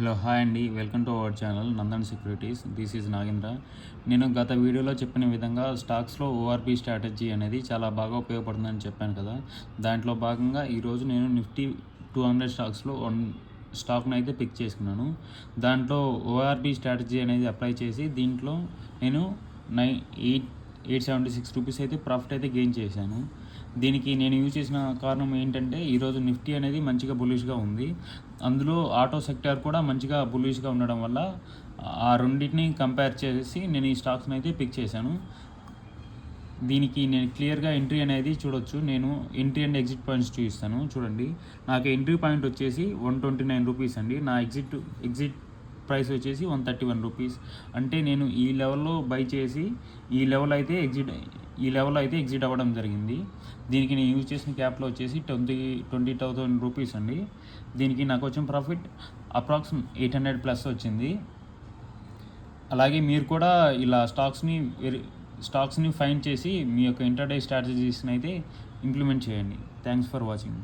Hello hi అండి, welcome to our channel Nandan securities. This is Nagendra. నేను గత వీడియోలో చెప్పిన విధంగా స్టాక్స్లో ఓఆర్పి స్ట్రాటజీ అనేది చాలా బాగా ఉపయోగపడుతుందని చెప్పాను కదా. దాంట్లో భాగంగా ఈరోజు నేను నిఫ్టీ 200 స్టాక్స్లో స్టాక్ను అయితే పిక్ చేసుకున్నాను. దాంట్లో ఓఆర్పి స్ట్రాటజీ అనేది అప్లై చేసి దీంట్లో నేను 876 రూపీస్ అయితే ప్రాఫిట్ అయితే గెయిన్ చేశాను. దీనికి నేను యూజ్ చేసిన కారణం ఏంటంటే, ఈరోజు నిఫ్టీ అనేది మంచిగా బులిష్గా ఉంది. అందులో ఆటో సెక్టార్ కూడా మంచిగా బులిష్గా ఉండడం వల్ల ఆ రెండింటిని కంపేర్ చేసి నేను ఈ స్టాక్స్ని అయితే పిక్ చేశాను. దీనికి నేను క్లియర్గా ఎంట్రీ అనేది చూడొచ్చు. నేను ఎంట్రీ అండ్ ఎగ్జిట్ పాయింట్స్ చూపిస్తాను చూడండి. నాకు ఎంట్రీ పాయింట్ వచ్చేసి 129 రూపీస్ అండి. నా ఎగ్జిట్ ప్రైస్ వచ్చేసి 131 రూపీస్. అంటే నేను ఈ లెవెల్లో బై చేసి ఈ లెవెల్ అయితే ఎగ్జిట్ అవ్వడం జరిగింది. దీనికి నేను యూజ్ చేసిన క్యాపిటల్ వచ్చేసి 20,000 రూపీస్ అండి. దీనికి నాకు వచ్చిన ప్రాఫిట్ అప్రాక్సిమేట్ 800 ప్లస్ వచ్చింది. అలాగే మీరు కూడా ఇలా స్టాక్స్ని ఫైండ్ చేసి మీ యొక్క ఇంటర్డే స్ట్రాటజీస్ని అయితే ఇంప్లిమెంట్ చేయండి. Thanks for watching.